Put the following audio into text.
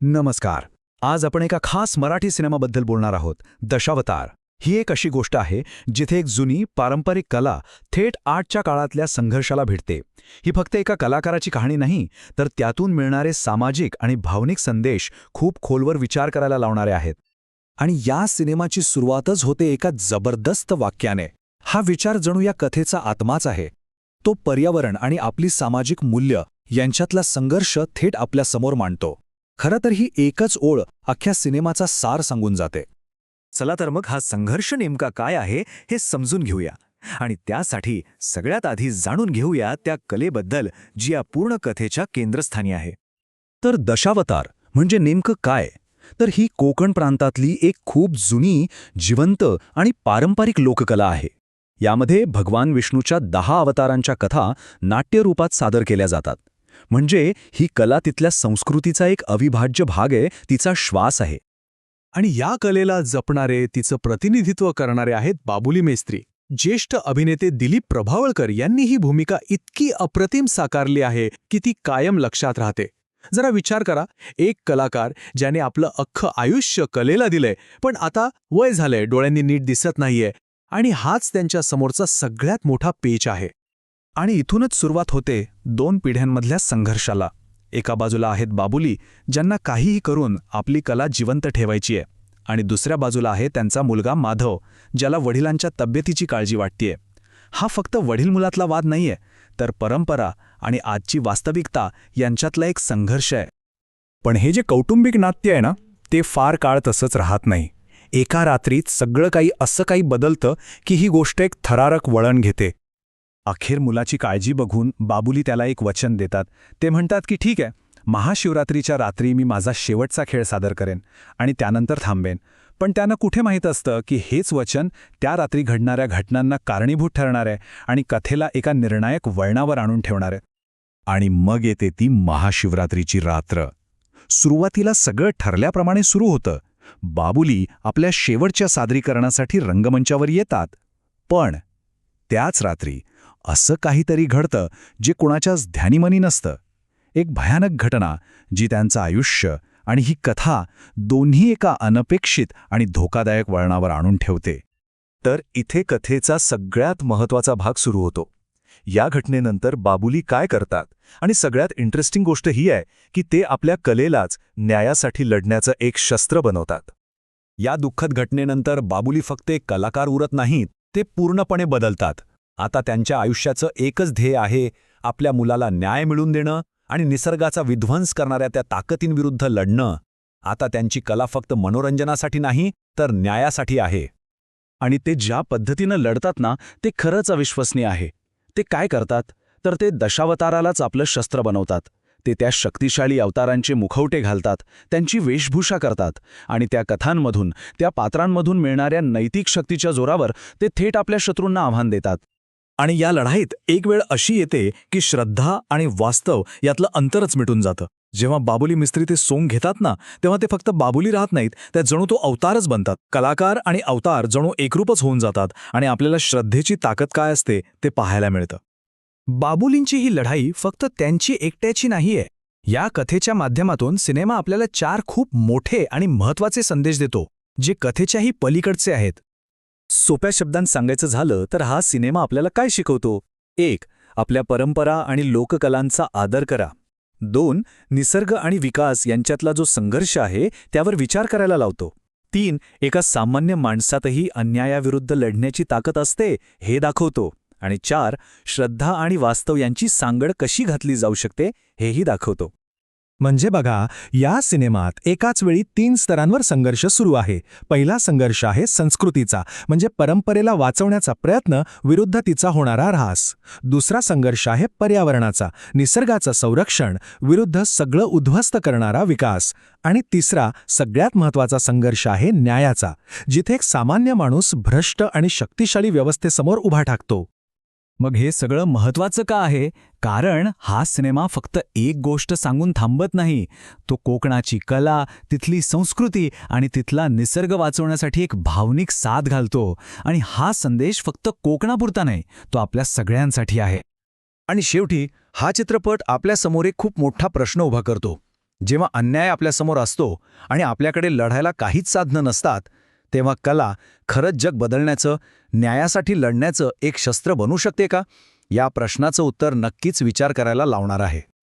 नमस्कार. आज आपण एका खास मराठी सिनेमाबद्दल बोलणार आहोत, दशावतार. ही एक अशी गोष्ट आहे जिथे एक जुनी पारंपरिक कला थेट आजच्या काळातल्या संघर्षाला भिडते. ही फक्त एका कलाकाराची कहाणी नाही, तर त्यातून मिळणारे सामाजिक आणि भावनिक संदेश खूप खोलवर विचार करायला लावणारे आहेत. आणि या सिनेमाची सुरुवातच होते एका जबरदस्त वाक्याने. हा विचार जणू या कथेचा आत्माच आहे. तो पर्यावरण आणि आपली सामाजिक मूल्य यांच्यातला संघर्ष थेट आपल्यासमोर मांडतो. खरं तर ही एकच ओळ अख्ख्या सिनेमाचा सार सांगून जाते. चला तर मग हा संघर्ष नेमका काय आहे हे समजून घेऊया. आणि त्यासाठी सगळ्यात आधी जाणून घेऊया त्या कलेबद्दल जी या पूर्ण कथेच्या केंद्रस्थानी आहे. तर दशावतार म्हणजे नेमकं काय? तर ही कोकण प्रांतातली एक खूप जुनी, जिवंत आणि पारंपरिक लोककला आहे. यामध्ये भगवान विष्णूच्या 10 अवतारांच्या कथा नाट्यरूपात सादर केल्या जातात. म्हणजे ही कला तिथल्या संस्कृतीचा एक अविभाज्य भाग आहे, तिचा श्वास आहे. आणि या कलेला जपणारे, तिचं प्रतिनिधित्व करणारे आहेत बाबुली मेस्त्री. ज्येष्ठ अभिनेते दिलीप प्रभावळकर यांनी ही भूमिका इतकी अप्रतिम साकारली आहे की ती कायम लक्षात राहते. जरा विचार करा, एक कलाकार ज्याने आपलं अख्खं आयुष्य कलेला दिलंय, पण आता वय झालंय, डोळ्यांनी नीट दिसत नाहीये, आणि हाच त्यांच्या समोरचा सगळ्यात मोठा पेच आहे. आणि इथूनच सुरुवात होते 2 पिढ्यांमधल्या संघर्षाला. एका बाजूला आहेत बाबुली, ज्यांना काहीही करून आपली कला जिवंत ठेवायची आहे, आणि दुसऱ्या बाजूला आहे त्यांचा मुलगा माधव, ज्याला वडिलांच्या तब्येतीची काळजी वाटतेय. हा फक्त वडील मुलातला वाद नाहीये, तर परंपरा आणि आजची वास्तविकता यांच्यातला एक संघर्ष आहे. पण हे जे कौटुंबिक नाट्य आहे ना, ते फार काळ तसंच राहत नाही. एका रात्रीत सगळं काही असं काही बदलतं की ही गोष्ट एक थरारक वळण घेते. अखेर मुलाची काळजी बघून बाबुली त्याला एक वचन देतात. ते म्हणतात की ठीक आहे, महाशिवरात्रीच्या रात्री मी माझा शेवटचा खेळ सादर करेन आणि त्यानंतर थांबेन. पण त्यांना कुठे माहीत असतं की हेच वचन त्या रात्री घडणाऱ्या घटनांना कारणीभूत ठरणार आहे आणि कथेला एका निर्णायक वळणावर आणून ठेवणार आहे. आणि मग येते ती महाशिवरात्रीची रात्र. सुरुवातीला सगळं ठरल्याप्रमाणे सुरू होतं. बाबुली आपल्या शेवटच्या सादरीकरणासाठी रंगमंचावर येतात. पण त्याच रात्री असं काहीतरी घडतं जे कुणाच्याच ध्यानीमनी नसतं. एक भयानक घटना जी त्यांचं आयुष्य आणि ही कथा दोन्ही एका अनपेक्षित आणि धोकादायक वळणावर आणून ठेवते. तर इथे कथेचा सगळ्यात महत्त्वाचा भाग सुरू होतो. या घटनेनंतर बाबुली काय करतात, आणि सगळ्यात इंटरेस्टिंग गोष्ट ही आहे की ते आपल्या कलेलाच न्यायासाठी लढण्याचं एक शस्त्र बनवतात. या दुःखद घटनेनंतर बाबुली फक्त एक कलाकार उरत नाहीत, ते पूर्णपणे बदलतात. आता त्यांच्या आयुष्याचं एकच ध्येय आहे, आपल्या मुलाला न्याय मिळवून देणं आणि निसर्गाचा विध्वंस करणाऱ्या त्या ताकदींविरुद्ध लढणं. आता त्यांची कला फक्त मनोरंजनासाठी नाही, तर न्यायासाठी आहे. आणि ते ज्या पद्धतीनं लढतात ना, ते खरंच अविश्वसनीय आहे. ते काय करतात तर ते दशावतारालाच आपलं शस्त्र बनवतात. ते त्या शक्तिशाली अवतारांचे मुखवटे घालतात, त्यांची वेशभूषा करतात, आणि त्या कथांमधून, त्या पात्रांमधून मिळणाऱ्या नैतिक शक्तीच्या जोरावर ते थेट आपल्या शत्रूंना आव्हान देतात. आणि या लढाईत एक वेळ अशी येते की श्रद्धा आणि वास्तव यातलं अंतरच मिटून जातं. जेव्हा बाबुली मिस्त्री ते सोंग घेतात ना, तेव्हा ते फक्त बाबुली राहत नाहीत, त्या जणू तो अवतारच बनतात. कलाकार आणि अवतार जणू एकरूपच होऊन जातात, आणि आपल्याला श्रद्धेची ताकद काय असते ते पाहायला मिळतं. बाबुलींची ही लढाई फक्त त्यांची एकट्याची नाहीये. या कथेच्या माध्यमातून सिनेमा आपल्याला 4 खूप मोठे आणि महत्त्वाचे संदेश देतो, जे कथेच्याही पलीकडचे आहेत. सोप्या शब्दांत सांगायचं झालं तर हा सिनेमा आपल्याला काय शिकवतो? 1. आपल्या परंपरा आणि लोककलांचा आदर करा. 2. निसर्ग आणि विकास यांच्यातला जो संघर्ष आहे त्यावर विचार करायला लावतो. 3. एका सामान्य माणसातही अन्यायाविरुद्ध लढण्याची ताकद असते हे दाखवतो. आणि 4. श्रद्धा आणि वास्तव यांची सांगड कशी घातली जाऊ शकते हेही दाखवतो. म्हणजे बघा, या सिनेमात एकाच वेळी 3 स्तरांवर संघर्ष सुरू आहे. पहिला संघर्ष आहे संस्कृतीचा, म्हणजे परंपरेला वाचवण्याचा प्रयत्न विरुद्ध तिचा होणारा ऱ्हास. दुसरा संघर्ष आहे पर्यावरणाचा, निसर्गाचं संरक्षण विरुद्ध सगळं उद्ध्वस्त करणारा विकास. आणि तिसरा, सगळ्यात महत्त्वाचा संघर्ष आहे न्यायाचा, जिथे एक सामान्य माणूस भ्रष्ट आणि शक्तिशाली व्यवस्थेसमोर उभा ठाकतो. मग हे सगळं महत्त्वाचं का आहे? कारण हा सिनेमा फक्त एक गोष्ट सांगून थांबत नाही. तो कोकणाची कला, तिथली संस्कृती आणि तिथला निसर्ग वाचवण्यासाठी एक भावनिक साथ घालतो. आणि हा संदेश फक्त कोकणापुरता नाही, तो आपल्या सगळ्यांसाठी आहे. आणि शेवटी हा चित्रपट आपल्यासमोर एक खूप मोठा प्रश्न उभा करतो. जेव्हा अन्याय आपल्यासमोर असतो आणि आपल्याकडे लढायला काहीच साधनं नसतात, तेव्हा कला खरंच जग बदलण्याचं, न्यायासाठी लढण्याचं एक शस्त्र बनू शकते का? या प्रश्नाचं उत्तर नक्कीच विचार करायला लावणार आहे.